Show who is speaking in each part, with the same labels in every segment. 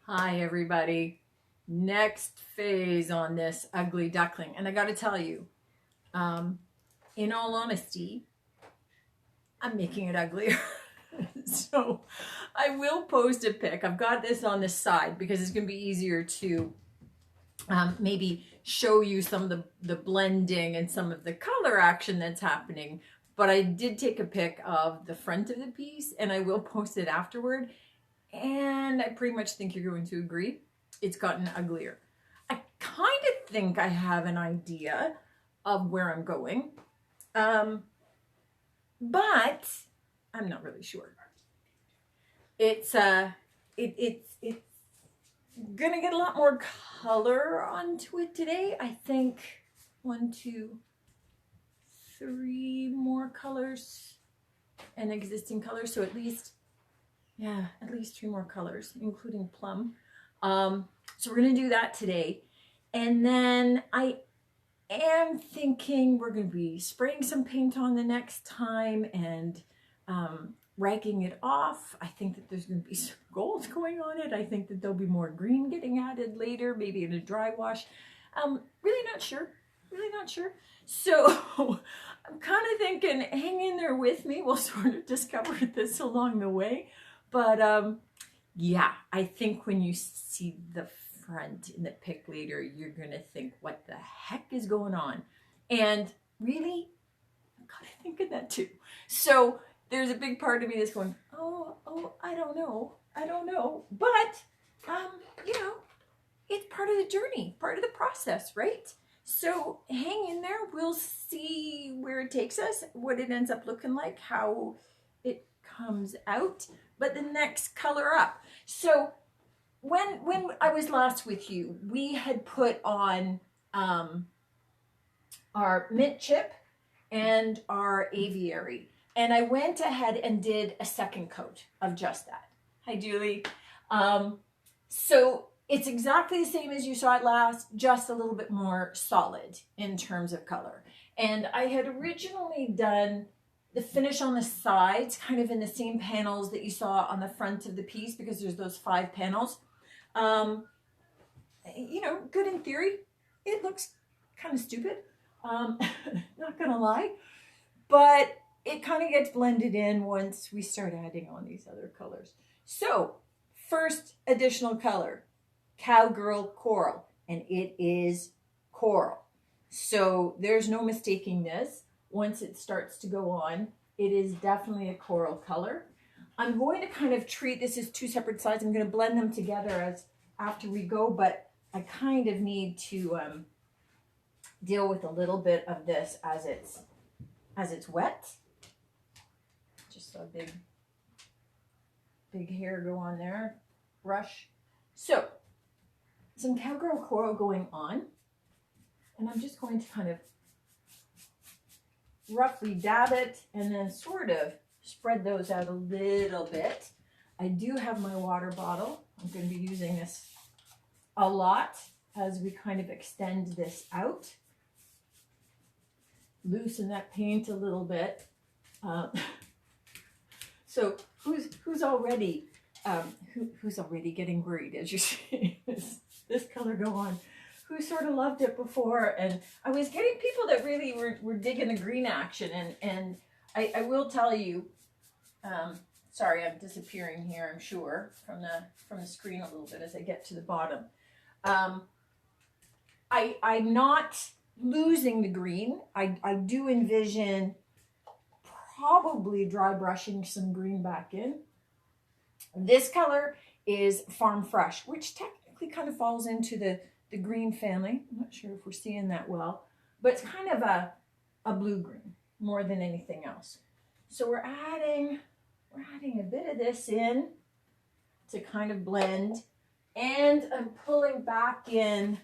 Speaker 1: Hi everybody. Next phase on this ugly duckling. And I got to tell you, um, in all honesty, I'm making it uglier. So I will post a pic. I've got this on the side because it's going to be easier to maybe show you some of the blending and some of the color action that's happening. But I did take a pic of the front of the piece and I will post it afterward. And I pretty much think you're going to agree. It's gotten uglier. I kind of think I have an idea of where I'm going, but I'm not really sure. It's gonna get a lot more color onto it today. I think 1, 2, 3 more colors and existing colors. So at least 3 more colors, including plum. So we're gonna do that today. And then I am thinking we're gonna be spraying some paint on the next time and ragging it off. I think that there's gonna be some gold going on it. I think that there'll be more green getting added later, maybe in a dry wash. Really not sure. So I'm kind of thinking, hang in there with me. We'll sort of discover this along the way. But yeah, I think when you see the front in the pic later, you're going to think, what the heck is going on? And really, I'm kind of thinking that too. So there's a big part of me that's going, oh, I don't know. But, it's part of the journey, part of the process, right? So hang in there. We'll see where it takes us, what it ends up looking like, how it comes out. But the next color up. So when I was last with you, we had put on our mint chip and our aviary. And I went ahead and did a second coat of just that. Hi, Julie. So it's exactly the same as you saw it last, just a little bit more solid in terms of color. And I had originally done the finish on the sides, kind of in the same panels that you saw on the front of the piece, because there's those 5 panels. Good in theory. It looks kind of stupid, not gonna lie, but it kind of gets blended in once we start adding on these other colors. So first additional color, Cowgirl Coral, and it is coral. So there's no mistaking this. Once it starts to go on, it is definitely a coral color. I'm going to kind of treat this as 2 separate sides. I'm going to blend them together as after we go, but I kind of need to deal with a little bit of this as it's wet. Just a big hair go on there, brush. So some Cowgirl Coral going on, and I'm just going to kind of roughly dab it and then sort of spread those out a little bit. I do have my water bottle. I'm going to be using this a lot as we kind of extend this out. Loosen that paint a little bit. So who's already getting worried as you see this color go on? Who sort of loved it before? And I was getting people that really were digging the green action. And I will tell you, sorry, I'm disappearing here, I'm sure, from the screen a little bit as I get to the bottom. I'm not losing the green. I do envision probably dry brushing some green back in. This color is Farm Fresh, which technically kind of falls into the green family. I'm not sure if we're seeing that well, but it's kind of a blue-green more than anything else. So we're adding a bit of this in to kind of blend, and I'm pulling back in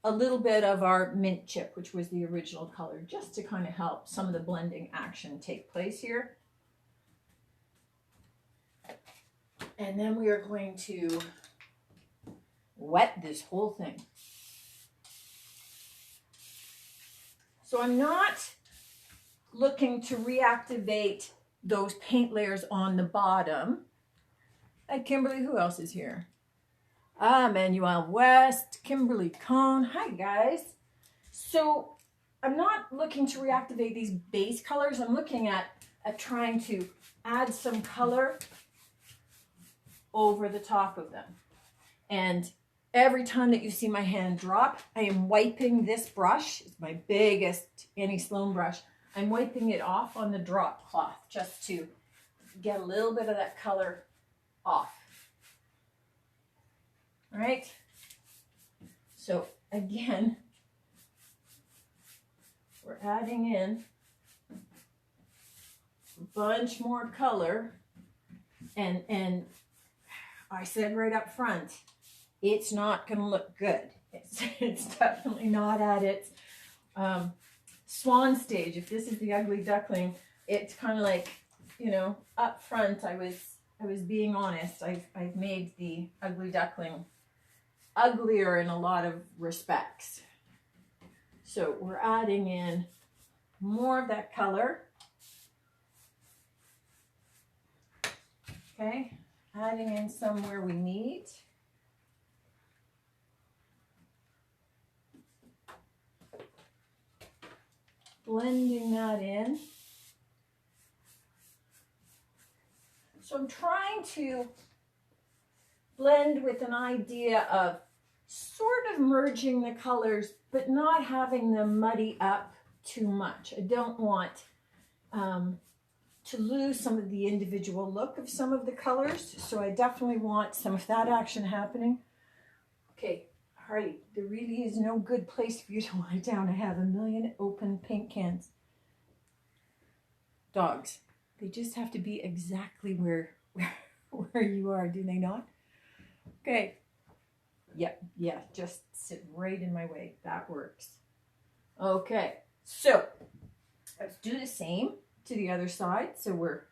Speaker 1: a little bit of our mint chip, which was the original color, just to kind of help some of the blending action take place here. And then we are going to wet this whole thing. So I'm not looking to reactivate those paint layers on the bottom. Kimberly, who else is here? Manuel West, Kimberly Cohn. Hi, guys. So I'm not looking to reactivate these base colors. I'm looking at trying to add some color over the top of them. And every time that you see my hand drop, I am wiping this brush. It's my biggest Annie Sloan brush. I'm wiping it off on the drop cloth just to get a little bit of that color off. All right. So again, we're adding in a bunch more color. And I said right up front, it's not going to look good. It's definitely not at its swan stage. If this is the Ugly Duckling, it's kind of like, you know, up front, I was being honest. I've made the Ugly Duckling uglier in a lot of respects. So we're adding in more of that color. Okay, adding in some where we need. Blending that in. So I'm trying to blend with an idea of sort of merging the colors, but not having them muddy up too much. I don't want to lose some of the individual look of some of the colors, so I definitely want some of that action happening. Okay, Harley, there really is no good place for you to lie down. I have a million open paint cans. Dogs, they just have to be exactly where you are, do they not? Okay. Yep, yeah, just sit right in my way. That works. Okay, so let's do the same to the other side. So we're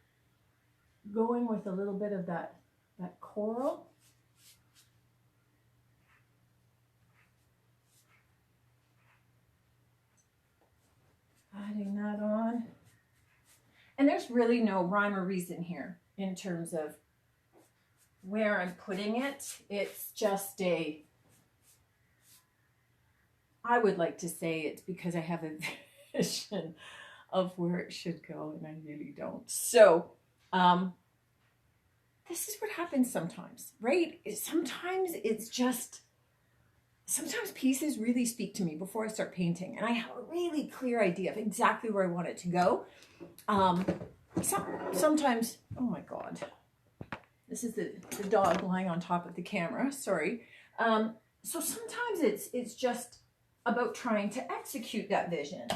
Speaker 1: going with a little bit of that coral. Adding that on. And there's really no rhyme or reason here in terms of where I'm putting it. It's just I would like to say it's because I have a vision of where it should go, and I really don't. So this is what happens sometimes, right? Sometimes pieces really speak to me before I start painting, and I have a really clear idea of exactly where I want it to go. Sometimes, oh my God, this is the dog lying on top of the camera, sorry. So sometimes it's just about trying to execute that vision.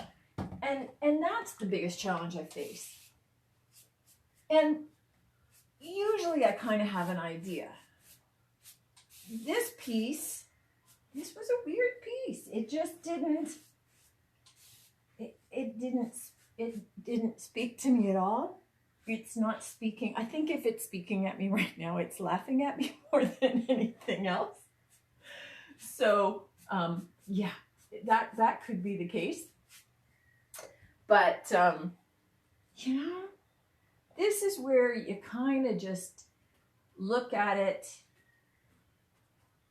Speaker 1: And that's the biggest challenge I face. And usually I kind of have an idea. This piece, this was a weird piece. It just didn't, it didn't speak to me at all. It's not speaking. I think if it's speaking at me right now, it's laughing at me more than anything else. So, yeah, that could be the case. But, you know, this is where you kind of just look at it,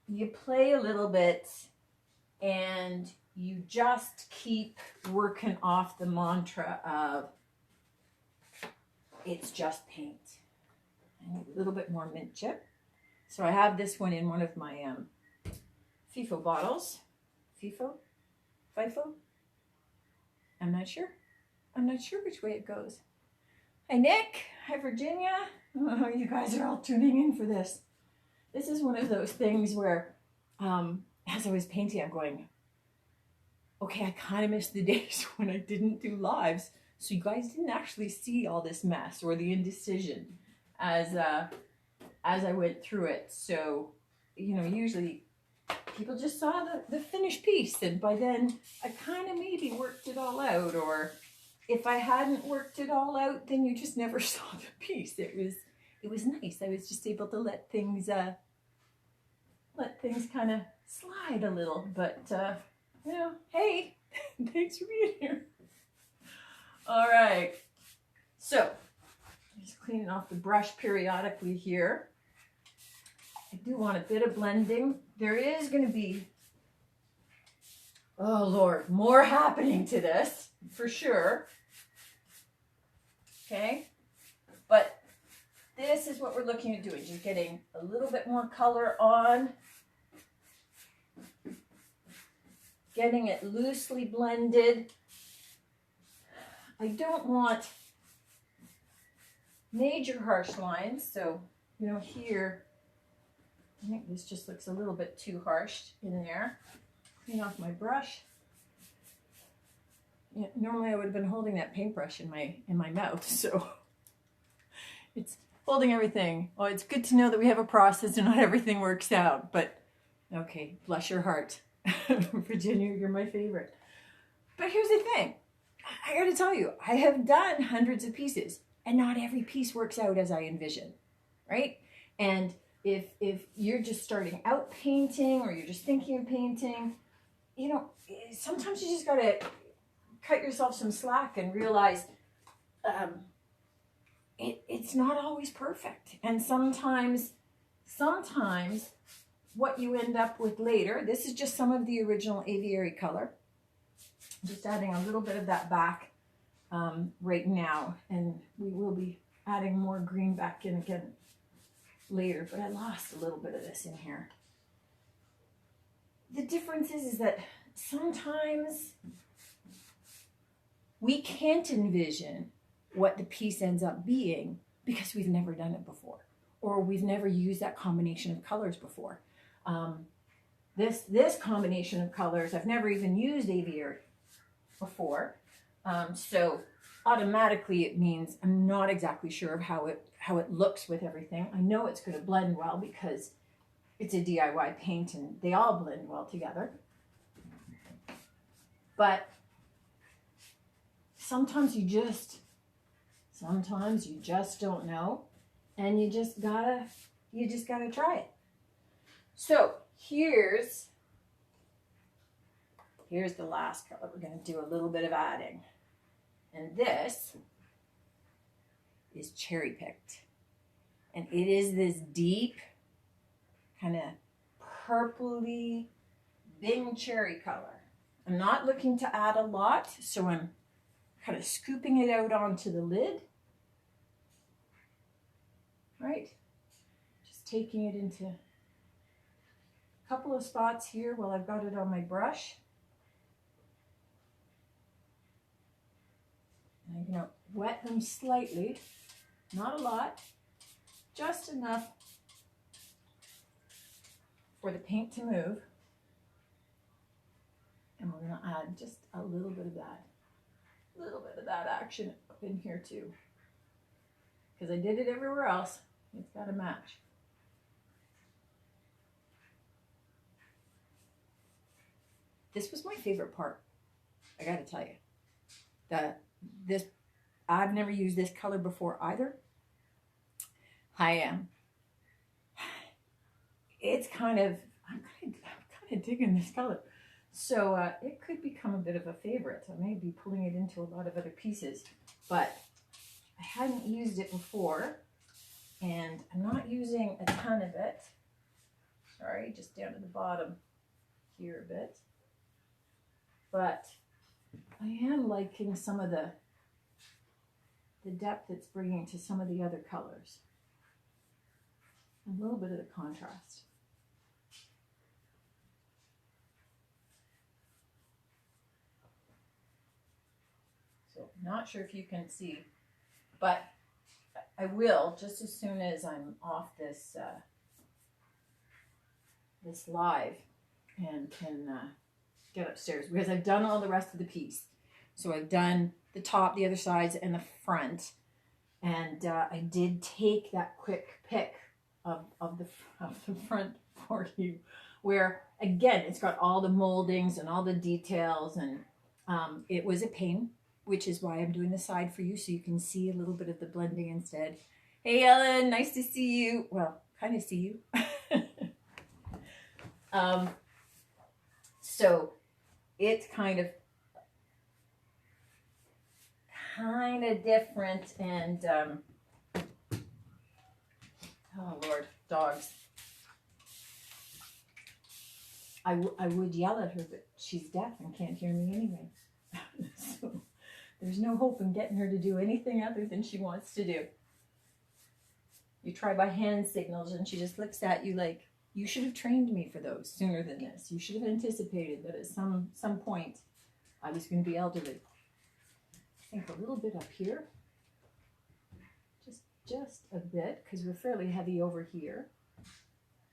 Speaker 1: you play a little bit, and you just keep working off the mantra of it's just paint. I need a little bit more mint chip. So I have this one in one of my FIFO bottles. FIFO? I'm not sure which way it goes. Hi, Nick. Hi, Virginia. Oh, you guys are all tuning in for this. This is one of those things where, as I was painting, I'm going, okay, I kind of miss the days when I didn't do lives. So you guys didn't actually see all this mess or the indecision as I went through it. So, you know, usually people just saw the finished piece, and by then I kind of maybe worked it all out, or if I hadn't worked it all out, then you just never saw the piece. It was nice. I was just able to let things kind of slide a little, but you know, hey, thanks for being here. All right, so just cleaning off the brush periodically here. I do want a bit of blending. There is going to be, oh Lord, more happening to this for sure. Okay, but this is what we're looking at doing, just getting a little bit more color on, getting it loosely blended. I don't want major harsh lines, so you know, here I think this just looks a little bit too harsh in there. Clean off my brush. Yeah, normally I would have been holding that paintbrush in my mouth, so it's holding everything. Oh, it's good to know that we have a process and not everything works out, but okay, bless your heart. Virginia, you're my favorite. But here's the thing. I gotta tell you, I have done hundreds of pieces and not every piece works out as I envision, right? And if you're just starting out painting or you're just thinking of painting, you know, sometimes you just gotta cut yourself some slack and realize it's not always perfect. And sometimes what you end up with later, this is just some of the original Aviary color. Just adding a little bit of that back right now, and we will be adding more green back in again later, but I lost a little bit of this in here. The difference is that sometimes we can't envision what the piece ends up being because we've never done it before, or we've never used that combination of colors before. This combination of colors, I've never even used Aviary before, so automatically it means I'm not exactly sure of how it looks with everything. I know it's going to blend well because it's a DIY paint and they all blend well together. But sometimes you just don't know, and you just gotta try it. So here's the last color. We're going to do a little bit of adding, and this is cherry picked, and it is this deep kind of purpley Bing cherry color. I'm not looking to add a lot, so I'm kind of scooping it out onto the lid, right? Just taking it into a couple of spots here while I've got it on my brush. And I'm going to wet them slightly, not a lot, just enough for the paint to move. And we're going to add just a little bit of that action up in here too. Because I did it everywhere else, it's got to match. This was my favorite part, I got to tell you. I've never used this color before either. It's kind of, I'm kind of digging this color. So it could become a bit of a favorite. I may be pulling it into a lot of other pieces, but I hadn't used it before, and I'm not using a ton of it. Sorry, just down to the bottom here a bit. But I am liking some of the depth it's bringing to some of the other colors. A little bit of the contrast. So not sure if you can see, but I will just as soon as I'm off this this live and can get upstairs, because I've done all the rest of the piece. So I've done the top, the other sides, and the front, and I did take that quick pick of the front for you, where again it's got all the moldings and all the details, and it was a pain, which is why I'm doing the side for you, so you can see a little bit of the blending instead. Hey Ellen, nice to see you. Well, kind of see you. So it's kind of different, and oh Lord, dogs. I would yell at her, but she's deaf and can't hear me anyway. So there's no hope in getting her to do anything other than she wants to do. You try by hand signals and she just looks at you like, you should have trained me for those sooner than this. You should have anticipated that at some point I was going to be elderly. I think a little bit up here. Just a bit, because we're fairly heavy over here.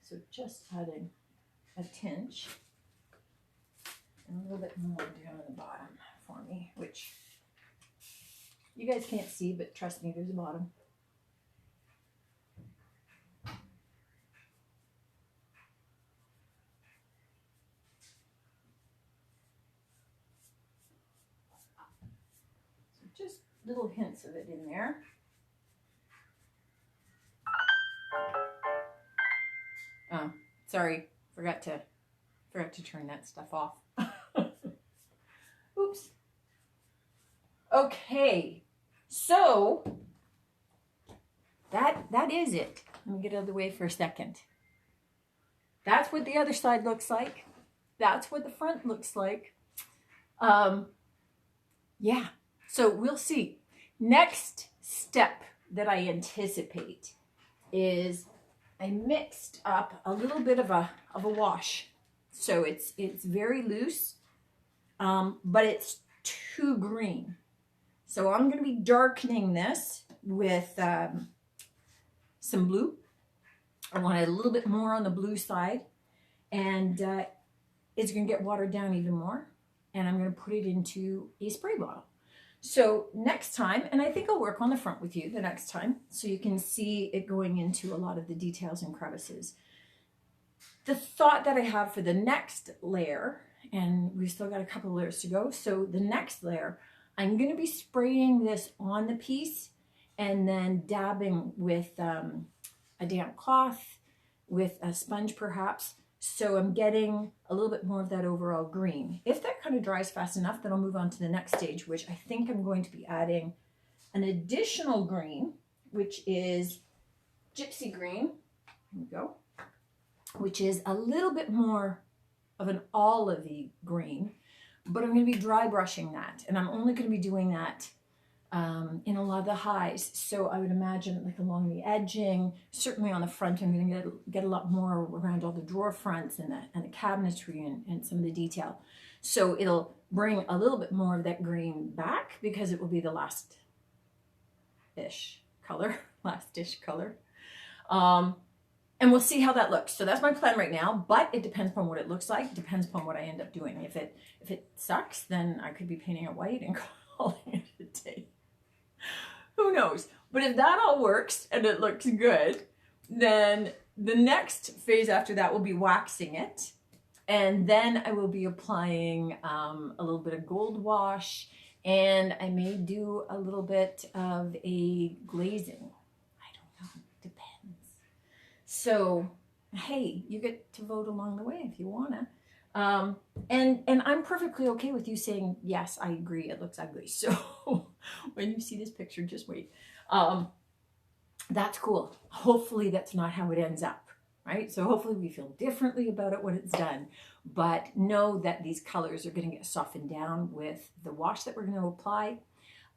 Speaker 1: So just adding a tinge. And a little bit more down at the bottom for me, which you guys can't see, but trust me, there's a bottom. So just little hints of it in there. Oh, sorry, forgot to turn that stuff off. Oops. Okay, so that is it. Let me get out of the way for a second. That's what the other side looks like. That's what the front looks like. Yeah, so we'll see. Next step that I anticipate is I mixed up a little bit of a wash. So it's very loose, but it's too green. So I'm going to be darkening this with some blue. I wanted a little bit more on the blue side, and it's going to get watered down even more. And I'm going to put it into a spray bottle. So next time, and I think I'll work on the front with you the next time so you can see it going into a lot of the details and crevices. The thought that I have for the next layer, and we've still got a couple of layers to go, so the next layer, I'm going to be spraying this on the piece and then dabbing with a damp cloth, with a sponge perhaps, so I'm getting a little bit more of that overall green. If that kind of dries fast enough, then I'll move on to the next stage, which I think I'm going to be adding an additional green, which is Gypsy green. Here we go. Which is a little bit more of an olivey green, but I'm going to be dry brushing that. And I'm only going to be doing that in a lot of the highs. So I would imagine like along the edging, certainly on the front, I'm going to get a lot more around all the drawer fronts and the cabinetry and some of the detail. So it'll bring a little bit more of that green back because it will be the last-ish color. And we'll see how that looks. So that's my plan right now, but it depends upon what it looks like. It depends upon what I end up doing. If it sucks, then I could be painting it white and calling it a day. Who knows? But if that all works and it looks good, then the next phase after that will be waxing it. And then I will be applying a little bit of gold wash, and I may do a little bit of a glazing. I don't know. Depends. So, hey, you get to vote along the way if you want to. And I'm perfectly okay with you saying, yes, I agree, it looks ugly. So when you see this picture, just wait. That's cool. Hopefully that's not how it ends up, right? So hopefully we feel differently about it when it's done, but know that these colors are going to get softened down with the wash that we're going to apply.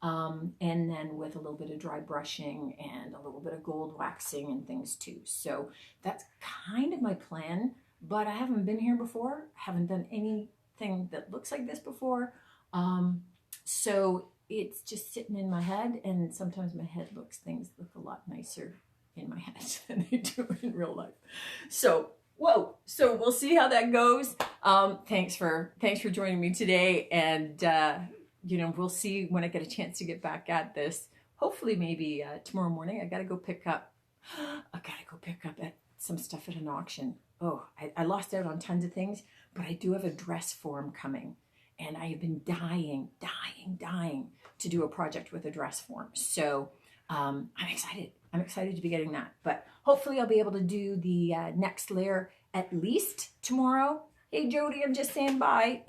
Speaker 1: And then with a little bit of dry brushing and a little bit of gold waxing and things too. So that's kind of my plan. But I haven't been here before, haven't done anything that looks like this before. So it's just sitting in my head, and sometimes my head things look a lot nicer in my head than they do in real life. So, whoa, so we'll see how that goes. Thanks for joining me today, and we'll see when I get a chance to get back at this. Hopefully maybe tomorrow morning. I gotta go pick up some stuff at an auction. Oh, I lost out on tons of things, but I do have a dress form coming, and I have been dying to do a project with a dress form. So I'm excited. I'm excited to be getting that, but hopefully I'll be able to do the next layer at least tomorrow. Hey, Jody, I'm just saying bye.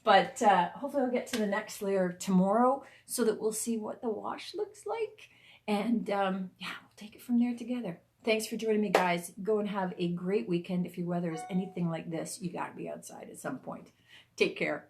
Speaker 1: But hopefully I'll get to the next layer tomorrow so that we'll see what the wash looks like. And yeah, we'll take it from there together. Thanks for joining me, guys. Go and have a great weekend. If your weather is anything like this, you got to be outside at some point. Take care.